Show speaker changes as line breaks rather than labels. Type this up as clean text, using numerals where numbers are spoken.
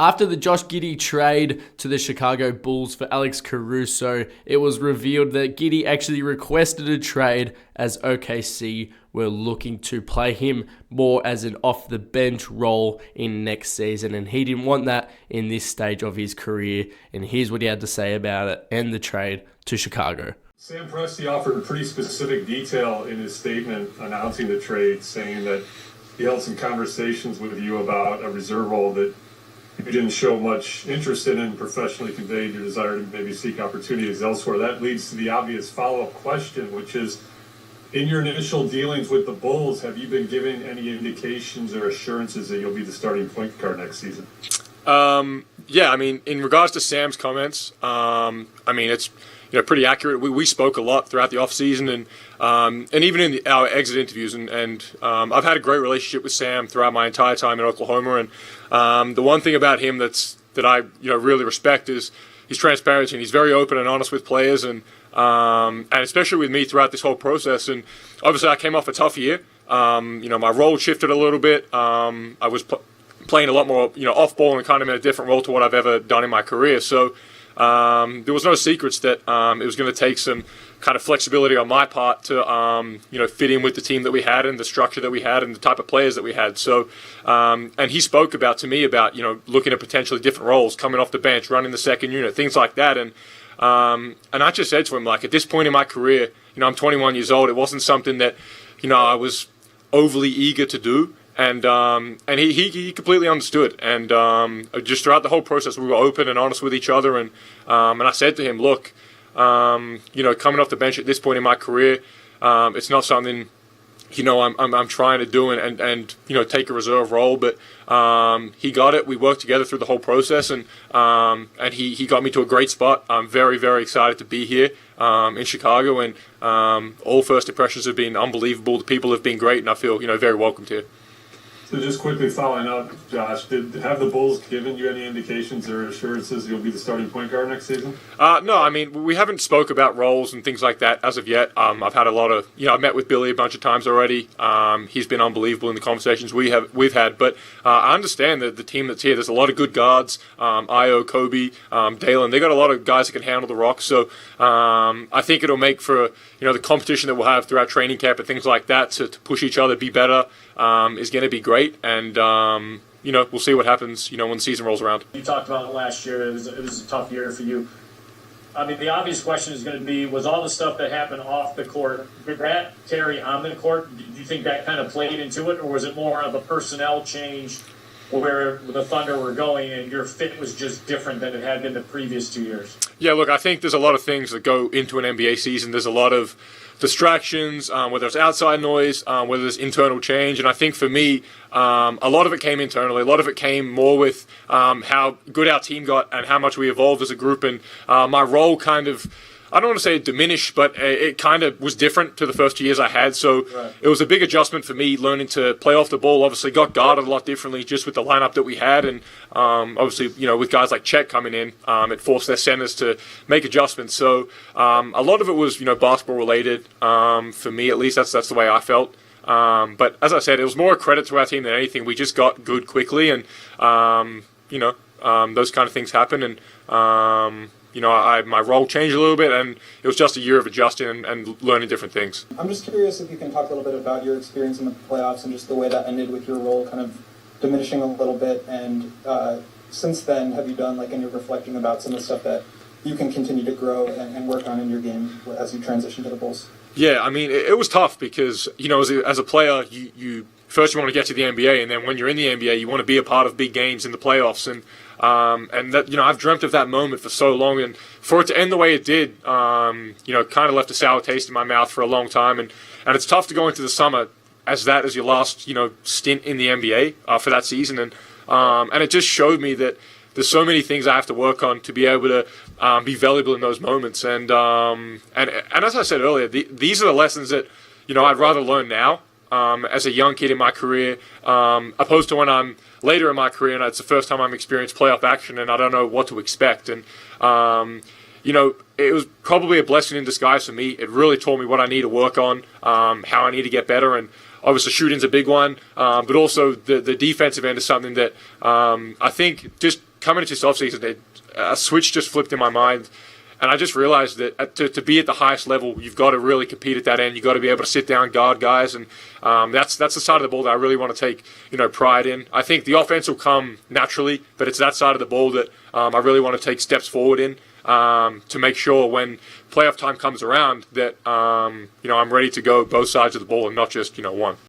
After the Josh Giddey trade to the Chicago Bulls for Alex Caruso, it was revealed that Giddey actually requested a trade as OKC were looking to play him more as an off-the-bench role in next season, and he didn't want that in this stage of his career, and here's what he had to say about it and the trade to Chicago.
Sam Presti offered pretty specific detail in his statement announcing the trade, saying that he held some conversations with you about a reserve role that you didn't show much interest in and professionally conveyed your desire to maybe seek opportunities elsewhere. That leads to the obvious follow-up question, which is, in your initial dealings with the Bulls, have you been given any indications or assurances that you'll be the starting point guard next season?
Yeah, I mean, in regards to Sam's comments, it's pretty accurate. We spoke a lot throughout the offseason and even in our exit interviews. And I've had a great relationship with Sam throughout my entire time in Oklahoma. And the one thing about him that I really respect is his transparency. And he's very open and honest with players, and especially with me throughout this whole process. And obviously, I came off a tough year. My role shifted a little bit. I was playing a lot more, off ball and kind of in a different role to what I've ever done in my career. So there was no secrets that it was going to take some kind of flexibility on my part to fit in with the team that we had and the structure that we had and the type of players that we had. So and he spoke to me about looking at potentially different roles, coming off the bench, running the second unit, things like that. And I just said to him, at this point in my career, I'm 21 years old. It wasn't something that I was overly eager to do. And he completely understood, and just throughout the whole process, we were open and honest with each other. And I said to him, "Look, coming off the bench at this point in my career, it's not something I'm trying to do and take a reserve role." But he got it. We worked together through the whole process, and he got me to a great spot. I'm very, very excited to be here in Chicago, and all first impressions have been unbelievable. The people have been great, and I feel very welcomed here.
So just quickly following up, Josh, have the Bulls given you any indications or assurances you'll be the starting point guard next season?
No, I mean, we haven't spoke about roles and things like that as of yet. I've had a lot of, I've met with Billy a bunch of times already. He's been unbelievable in the conversations we've had. But I understand that the team that's here, there's a lot of good guards. Io, Kobe, Dalen, they got a lot of guys that can handle the rock. So I think it'll make for, the competition that we'll have throughout training camp and things like that to push each other, be better, is going to be great. And, we'll see what happens, when the season rolls around.
You talked about it last year. It was a tough year for you. I mean, the obvious question is going to be, was all the stuff that happened off the court, did that carry on the court? Do you think that kind of played into it, or was it more of a personnel change where the Thunder were going and your fit was just different than it had been the previous 2 years? Yeah,
look, I think there's a lot of things that go into an NBA season. There's a lot of distractions, whether it's outside noise, whether it's internal change. And I think for me, a lot of it came internally. A lot of it came more with how good our team got and how much we evolved as a group. And my role kind of, I don't want to say it diminished, but it kind of was different to the first 2 years I had. So It was a big adjustment for me, learning to play off the ball. Obviously got guarded a lot differently just with the lineup that we had. And obviously, with guys like Chet coming in, it forced their centers to make adjustments. So a lot of it was, basketball related, for me at least. That's the way I felt. But as I said, it was more a credit to our team than anything. We just got good quickly, and, those kind of things happen. And, my role changed a little bit, and it was just a year of adjusting and learning different things.
I'm just curious if you can talk a little bit about your experience in the playoffs and just the way that ended with your role kind of diminishing a little bit. And since then, have you done any reflecting about some of the stuff that you can continue to grow and work on in your game as you transition to the Bulls?
Yeah, I mean, it was tough because, as a player, you first you want to get to the NBA, and then when you're in the NBA, you want to be a part of big games in the playoffs. And that, I've dreamt of that moment for so long, and for it to end the way it did, kind of left a sour taste in my mouth for a long time. And it's tough to go into the summer as your last, stint in the NBA for that season. And it just showed me that there's so many things I have to work on to be able to be valuable in those moments. And as I said earlier, these are the lessons that, I'd rather learn now as a young kid in my career, opposed to when I'm later in my career and it's the first time I'm experienced playoff action and I don't know what to expect. And, it was probably a blessing in disguise for me. It really taught me what I need to work on, how I need to get better. And obviously shooting's a big one, but also the defensive end is something that I think just coming into this offseason, a switch just flipped in my mind. And I just realized that to be at the highest level, you've got to really compete at that end. You've got to be able to sit down, guard guys, and that's the side of the ball that I really want to take pride in. I think the offense will come naturally, but it's that side of the ball that I really want to take steps forward in to make sure when playoff time comes around that I'm ready to go both sides of the ball and not just one.